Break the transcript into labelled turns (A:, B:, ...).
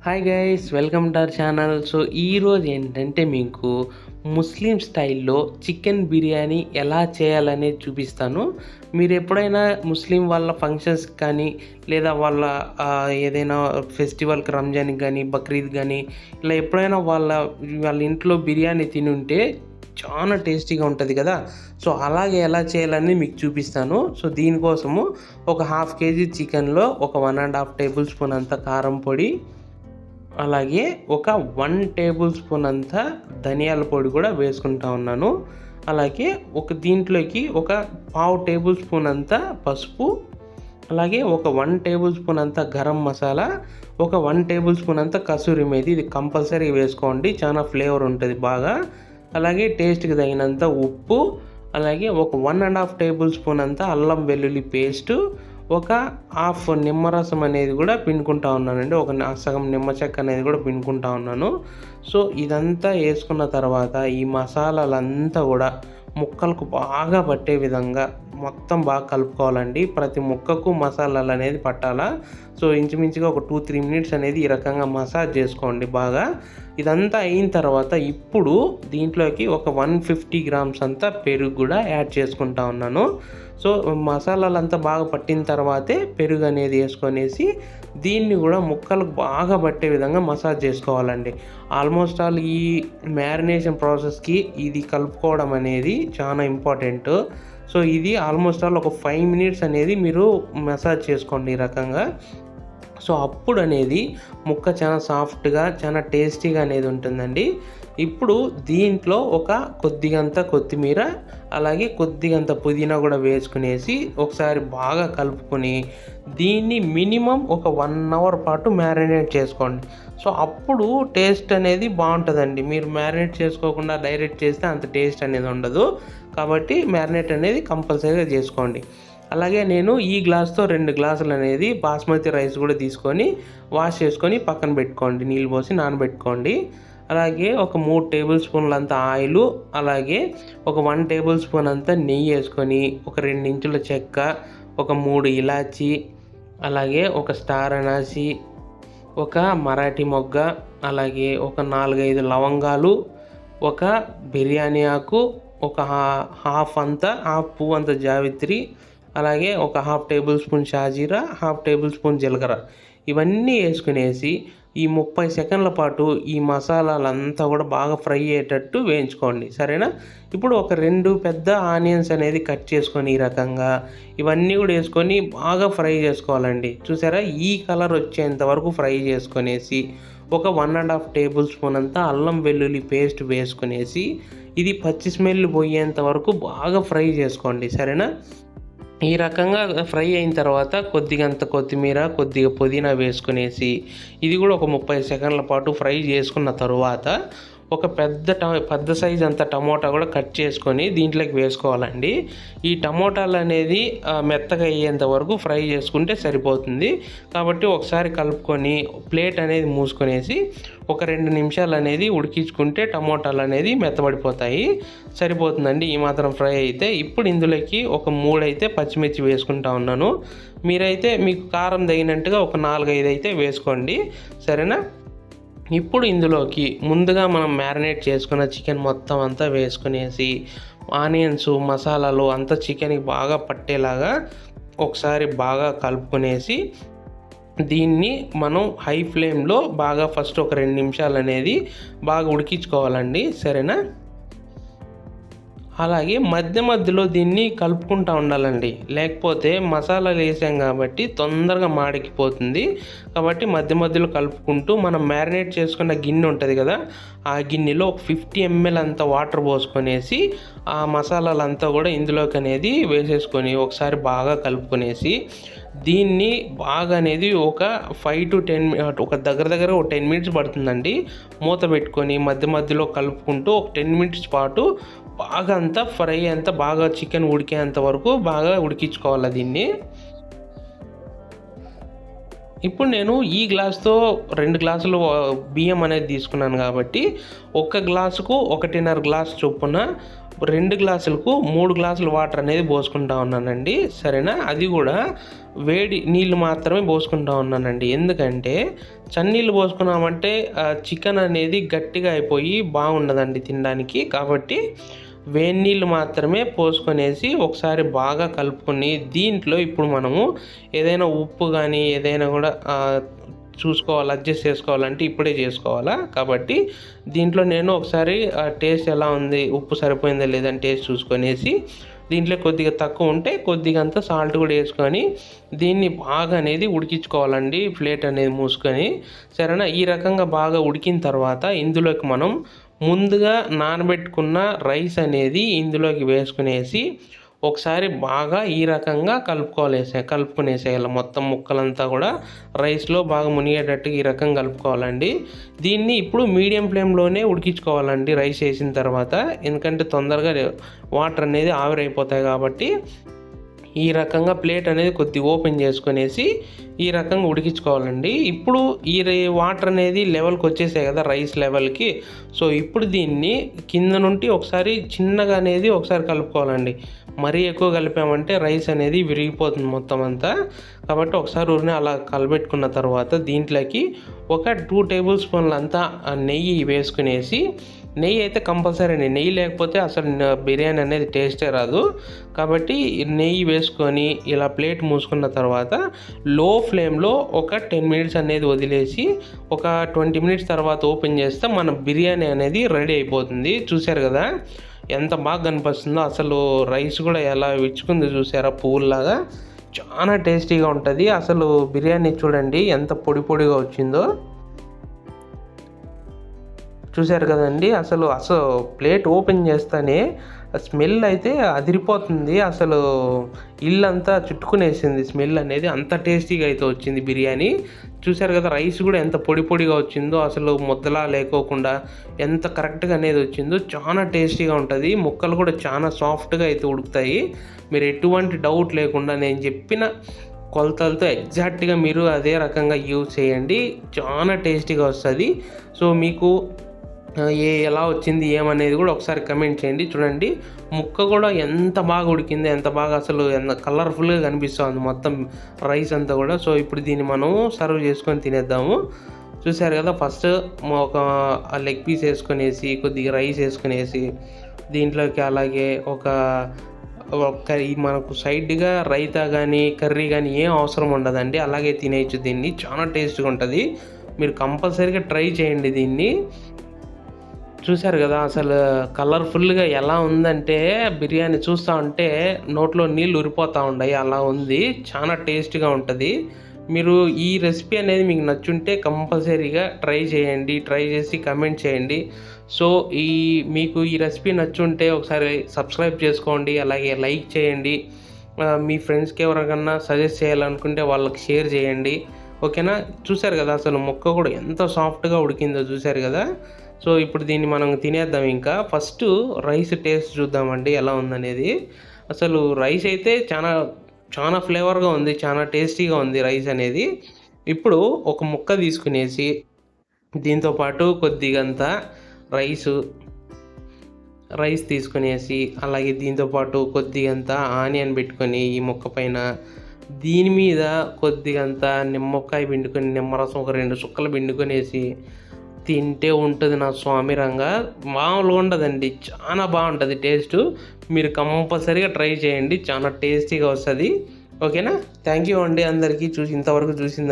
A: Hi guys, welcome to our channel. So ఈరోజు ఏంటంటే మీకు ముస్లిం స్టైల్లో చికెన్ బిర్యానీ ఎలా చేయాలనేది చూపిస్తాను. మీరు ఎప్పుడైనా ముస్లిం వాళ్ళ ఫంక్షన్స్ కానీ లేదా వాళ్ళ ఏదైనా ఫెస్టివల్కి, రంజాన్కి కానీ, బక్రీద్ కానీ ఇలా ఎప్పుడైనా వాళ్ళ ఇంట్లో బిర్యానీ తిని ఉంటే చాలా టేస్టీగా ఉంటుంది కదా. సో అలాగే ఎలా చేయాలని మీకు చూపిస్తాను. సో దీనికోసము ఒక 1/2 kg చికెన్లో ఒక 1.5 టేబుల్ స్పూన్ అంత కారం పొడి, అలాగే ఒక 1 టేబుల్ స్పూన్ అంత ధనియాల పొడి కూడా వేసుకుంటా ఉన్నాను. అలాగే దీంట్లోకి ఒక 1/2 టేబుల్ స్పూన్ అంత పసుపు, అలాగే ఒక 1 టేబుల్ స్పూన్ అంత గరం మసాలా, ఒక 1 టేబుల్ స్పూన్ అంత కసూరి మేతి. ఇది కంపల్సరీ వేసుకోండి, చాలా ఫ్లేవర్ ఉంటుంది బాగా. అలాగే టేస్ట్కి తగినంత ఉప్పు, అలాగే ఒక 1.5 టేబుల్ స్పూన్ అంత అల్లం వెల్లుల్లి పేస్టు, ఒక హాఫ్ నిమ్మరసం అనేది కూడా పిండుకుంటా ఉన్నానండి. ఒక సగం నిమ్మ చెక్క అనేది కూడా పిండుకుంటా ఉన్నాను. సో ఇదంతా వేసుకున్న తర్వాత ఈ మసాలాలంతా కూడా ముక్కలకు బాగా పట్టే విధంగా మొత్తం బాగా కలుపుకోవాలండి. ప్రతి ముక్కకు మసాలాలు అనేది పట్టాలా. సో ఇంచుమించుగా ఒక 2-3 మినిట్స్ అనేది ఈ రకంగా మసాజ్ చేసుకోండి బాగా. ఇదంతా అయిన తర్వాత ఇప్పుడు దీంట్లోకి ఒక 150 గ్రామ్స్ అంతా పెరుగు కూడా యాడ్ చేసుకుంటా ఉన్నాను. సో మసాలాలంతా బాగా పట్టిన తర్వాతే పెరుగు అనేది వేసుకొనేసి దీన్ని కూడా ముక్కలకు బాగా పట్టే విధంగా మసాజ్ చేసుకోవాలండి. ఆల్మోస్ట్ ఆల్ ఈ మ్యారినేషన్ ప్రాసెస్కి ఇది కలుపుకోవడం అనేది చాలా ఇంపార్టెంట్. సో ఇది ఆల్మోస్ట్ ఆల్ ఒక 5 మినిట్స్ అనేది మీరు మసాజ్ చేసుకోండి ఈ రకంగా. సో అప్పుడు అనేది ముక్క చాలా సాఫ్ట్గా, చాలా టేస్టీగా అనేది ఉంటుందండి. ఇప్పుడు దీంట్లో ఒక కొద్దిగంత కొత్తిమీర, అలాగే కొద్దిగంత పుదీనా కూడా వేసుకునేసి ఒకసారి బాగా కలుపుకొని దీన్ని మినిమం ఒక 1 అవర్ పాటు మ్యారినేట్ చేసుకోండి. సో అప్పుడు టేస్ట్ అనేది బాగుంటుందండి. మీరు మ్యారినేట్ చేసుకోకుండా డైరెక్ట్ చేస్తే అంత టేస్ట్ అనేది ఉండదు. కాబట్టి మ్యారినేట్ అనేది కంపల్సరీగా చేసుకోండి. అలాగే నేను ఈ గ్లాస్తో 2 గ్లాసులు అనేది బాస్మతి రైస్ కూడా తీసుకొని వాష్ చేసుకొని పక్కన పెట్టుకోండి, నీళ్ళు పోసి నానబెట్టుకోండి. అలాగే ఒక 3 టేబుల్ స్పూన్లు అంత ఆయిలు, అలాగే ఒక 1 టేబుల్ స్పూన్ అంత నెయ్యి వేసుకొని ఒక 2 ఇంచుల చెక్క, ఒక 3 ఇలాచి, అలాగే ఒక స్టార్ అనాసి, ఒక మరాఠీ మొగ్గ, అలాగే ఒక 4-5 లవంగాలు, ఒక బిర్యానీ ఆకు, ఒక హాఫ్ పువ్వు అంత జావిత్రి, అలాగే ఒక 1/2 టేబుల్ స్పూన్ షాజీరా, 1/2 టేబుల్ స్పూన్ జీలకర్ర ఇవన్నీ వేసుకునేసి ఈ 30 సెకండ్ల పాటు ఈ మసాలాలంతా కూడా బాగా ఫ్రై అయ్యేటట్టు వేయించుకోండి, సరేనా. ఇప్పుడు ఒక 2 పెద్ద ఆనియన్స్ అనేది కట్ చేసుకొని ఈ రకంగా ఇవన్నీ కూడా వేసుకొని బాగా ఫ్రై చేసుకోవాలండి. చూసారా, ఈ కలర్ వచ్చేంత వరకు ఫ్రై చేసుకొనేసి ఒక 1.5 టేబుల్ స్పూన్ అంతా అల్లం వెల్లుల్లి పేస్ట్ వేసుకునేసి ఇది పచ్చి స్మెల్ పోయేంత వరకు బాగా ఫ్రై చేసుకోండి, సరేనా. ఈ రకంగా ఫ్రై అయిన తర్వాత కొద్దిగంత కొత్తిమీర, కొద్దిగా పుదీనా వేసుకునేసి ఇది కూడా ఒక 30 సెకండ్ల పాటు ఫ్రై చేసుకున్న తరువాత ఒక పెద్ద సైజ్ అంత టమోటా కూడా కట్ చేసుకొని దీంట్లోకి వేసుకోవాలండి. ఈ టమోటాలు అనేది మెత్తగా అయ్యేంత వరకు ఫ్రై చేసుకుంటే సరిపోతుంది. కాబట్టి ఒకసారి కలుపుకొని ప్లేట్ అనేది మూసుకొనేసి ఒక 2 నిమిషాలు అనేది ఉడికించుకుంటే టమోటాలు అనేది మెత్తబడిపోతాయి, సరిపోతుందండి ఈ మాత్రం ఫ్రై అయితే. ఇప్పుడు ఇందులోకి ఒక 3 అయితే పచ్చిమిర్చి వేసుకుంటా ఉన్నాను. మీరైతే మీకు కారం తగినట్టుగా ఒక 4-5 అయితే వేసుకోండి, సరేనా. ఇప్పుడు ఇందులోకి ముందుగా మనం మ్యారినేట్ చేసుకున్న చికెన్ మొత్తం అంతా వేసుకునేసి ఆనియన్స్, మసాలాలు అంతా చికెన్కి బాగా పట్టేలాగా ఒకసారి బాగా కలుపుకొనేసి దీన్ని మనం హై ఫ్లేమ్లో బాగా ఫస్ట్ ఒక 2 నిమిషాలు అనేది బాగా ఉడికించుకోవాలండి, సరేనా. అలాగే మధ్యలో దీన్ని కలుపుకుంటూ ఉండాలండి, లేకపోతే మసాలాలు వేసాం కాబట్టి తొందరగా మాడికిపోతుంది. కాబట్టి మధ్యలో కలుపుకుంటూ మనం మ్యారినేట్ చేసుకున్న గిన్నె ఉంటుంది కదా, ఆ గిన్నెలో ఒక 50 ml అంత వాటర్ పోసుకొనేసి ఆ మసాలాలంతా కూడా ఇందులోకి అనేది వేసేసుకొని ఒకసారి బాగా కలుపుకొనేసి దీన్ని బాగా అనేది ఒక 5 to 10 ఒక దగ్గర ఒక 10 మినిట్స్ పడుతుందండి. మూత పెట్టుకొని మధ్యలో కలుపుకుంటూ ఒక 10 మినిట్స్ పాటు బాగా అంతా ఫ్రై అంతా బాగా చికెన్ ఉడికేంత వరకు బాగా ఉడికించుకోవాలి దీన్ని. ఇప్పుడు నేను ఈ గ్లాస్తో 2 గ్లాసులు బియ్యం అనేది తీసుకున్నాను కాబట్టి ఒక గ్లాసుకు 1.5 గ్లాస్ చొప్పున 2 గ్లాసులకు 3 గ్లాసులు వాటర్ అనేది పోసుకుంటా ఉన్నానండి. సరేనా? అది కూడా వేడి నీళ్ళు మాత్రమే పోసుకుంటా ఉన్నానండి. ఎందుకంటే చన్నీళ్ళు పోసుకున్నామంటే చికెన్ అనేది గట్టిగా అయిపోయి బాగుండదండి తినడానికి. కాబట్టి వేడి నీళ్ళు మాత్రమే పోసుకొనేసి ఒకసారి బాగా కలుపుకొని దీంట్లో ఇప్పుడు మనము ఏదైనా ఉప్పు కానీ ఏదైనా కూడా చూసుకోవాలి, అడ్జస్ట్ చేసుకోవాలంటే ఇప్పుడే చేసుకోవాలా. కాబట్టి దీంట్లో నేను ఒకసారి టేస్ట్ ఎలా ఉంది, ఉప్పు సరిపోయిందా లేదని టేస్ట్ చూసుకొనేసి దీంట్లో కొద్దిగా తక్కువ ఉంటే కొద్దిగా అంతా సాల్ట్ కూడా వేసుకొని దీన్ని బాగా అనేది ఉడికించుకోవాలండి, ప్లేట్ అనేది మూసుకొని. సరేనా? ఈ రకంగా బాగా ఉడికిన తర్వాత ఇందులోకి మనం ముందుగా నానబెట్టుకున్న రైస్ అనేది ఇందులోకి వేసుకునేసి ఒకసారి బాగా ఈ రకంగా కలుపుకునేసేయాలి. మొత్తం ముక్కలంతా కూడా రైస్లో బాగా మునిగేటట్టుగా ఈ రకంగా కలుపుకోవాలండి. దీన్ని ఇప్పుడు మీడియం ఫ్లేమ్లోనే ఉడికించుకోవాలండి రైస్ వేసిన తర్వాత. ఎందుకంటే తొందరగా వాటర్ అనేది ఆవిరైపోతాయి కాబట్టి ఈ రకంగా ప్లేట్ అనేది కొద్దిగా ఓపెన్ చేసుకునేసి ఈ రకంగా ఉడికించుకోవాలండి. ఇప్పుడు ఈ వాటర్ అనేది లెవెల్కి వచ్చేసాయి కదా, రైస్ లెవెల్కి. సో ఇప్పుడు దీన్ని కింద నుండి ఒకసారి చిన్నగా అనేది ఒకసారి కలుపుకోవాలండి. మరీ ఎక్కువ కలిపామంటే రైస్ అనేది విరిగిపోతుంది మొత్తం అంతా. కాబట్టి ఒకసారి ఊరిని అలా కలబెట్టుకున్న తర్వాత దీంట్లోకి ఒక 2 టేబుల్ స్పూన్లు అంతా నెయ్యి వేసుకునేసి, నెయ్యి అయితే కంపల్సరీ అండి, నెయ్యి లేకపోతే అసలు బిర్యానీ అనేది టేస్టే రాదు. కాబట్టి నెయ్యి వేసుకొని ఇలా ప్లేట్ మూసుకున్న తర్వాత లో ఫ్లేమ్లో ఒక 10 మినిట్స్ అనేది వదిలేసి ఒక 20 మినిట్స్ తర్వాత ఓపెన్ చేస్తే మన బిర్యానీ అనేది రెడీ అయిపోతుంది. చూశారు కదా ఎంత బాగా కనిపిస్తుందో, అసలు రైస్ కూడా ఎలా విచ్చుకుంది చూసారా పువ్వులాగా. చాలా టేస్టీగా ఉంటుంది. అసలు బిర్యానీ చూడండి ఎంత పొడి పొడిగా వచ్చిందో, చూశారు కదండి. అసలు ప్లేట్ ఓపెన్ చేస్తానే స్మెల్ అయితే అదిరిపోతుంది. అసలు ఇల్లంతా చుట్టుకునేసింది స్మెల్ అనేది, అంత టేస్టీగా అయితే వచ్చింది బిర్యానీ. చూశారు కదా రైస్ కూడా ఎంత పొడి పొడిగా వచ్చిందో, అసలు ముద్దలా లేకోకుండా ఎంత కరెక్ట్గా అనేది వచ్చిందో. చాలా టేస్టీగా ఉంటుంది. ముక్కలు కూడా చాలా సాఫ్ట్గా అయితే ఉడుకుతాయి. మీరు ఎటువంటి డౌట్ లేకుండా నేను చెప్పిన కొలతలతో ఎగ్జాక్ట్గా మీరు అదే రకంగా యూజ్ చేయండి, చాలా టేస్టీగా వస్తుంది. సో మీకు ఎలా వచ్చింది ఏమనేది కూడా ఒకసారి కమెంట్ చేయండి. చూడండి ముక్క కూడా ఎంత బాగా ఉడికింది, ఎంత బాగా అసలు ఎంత కలర్ఫుల్గా కనిపిస్తుంది మొత్తం రైస్ అంతా కూడా. సో ఇప్పుడు దీన్ని మనం సర్వ్ చేసుకొని తినేద్దాము. చూసారు కదా, ఫస్ట్ ఒక లెగ్ పీస్ వేసుకొనేసి కొద్దిగా రైస్ వేసుకొనేసి దీంట్లోకి అలాగే ఒక మనకు సైడ్గా రైతా కానీ కర్రీ కానీ ఏం అవసరం ఉండదండి, అలాగే తినేయచ్చు దీన్ని. చాలా టేస్ట్గా ఉంటుంది. మీరు కంపల్సరీగా ట్రై చేయండి దీన్ని. చూశారు కదా అసలు కలర్ఫుల్గా ఎలా ఉందంటే బిర్యానీ చూస్తూ ఉంటే నోట్లో నీళ్ళు ఉరిపోతూ ఉన్నాయి, అలా ఉంది. చాలా టేస్ట్గా ఉంటుంది. మీరు ఈ రెసిపీ అనేది మీకు నచ్చుంటే కంపల్సరీగా ట్రై చేయండి, ట్రై చేసి కమెంట్ చేయండి. సో మీకు ఈ రెసిపీ నచ్చుంటే ఒకసారి సబ్స్క్రైబ్ చేసుకోండి, అలాగే లైక్ చేయండి. మీ ఫ్రెండ్స్కి ఎవరికన్నా సజెస్ట్ చేయాలనుకుంటే వాళ్ళకి షేర్ చేయండి, ఓకేనా? చూశారు కదా అసలు ముక్క కూడా ఎంత సాఫ్ట్గా ఉడికిందో, చూశారు కదా. సో ఇప్పుడు దీన్ని మనం తినేద్దాం. ఇంకా ఫస్ట్ రైస్ టేస్ట్ చూద్దామండి ఎలా ఉందనేది. అసలు రైస్ అయితే చాలా ఫ్లేవర్గా ఉంది, చాలా టేస్టీగా ఉంది రైస్ అనేది. ఇప్పుడు ఒక ముక్క తీసుకునేసి దీంతోపాటు కొద్దిగంత రైస్ తీసుకునేసి అలాగే దీంతోపాటు కొద్దిగంత ఆనియన్ పెట్టుకొని ఈ ముక్క పైన దీని మీద కొద్దిగంత నిమ్మకాయ పిండుకొని నిమ్మరసం ఒక 2 చుక్కలు పిండుకొనేసి తింటే ఉంటుంది నా స్వామి రంగా, మామూలుగా ఉండదండి, చాలా బాగుంటుంది టేస్ట్. మీరు కంపల్సరీగా ట్రై చేయండి, చాలా టేస్టీగా వస్తుంది, ఓకేనా? థ్యాంక్ యూ అండి అందరికీ ఇంతవరకు చూసిందని.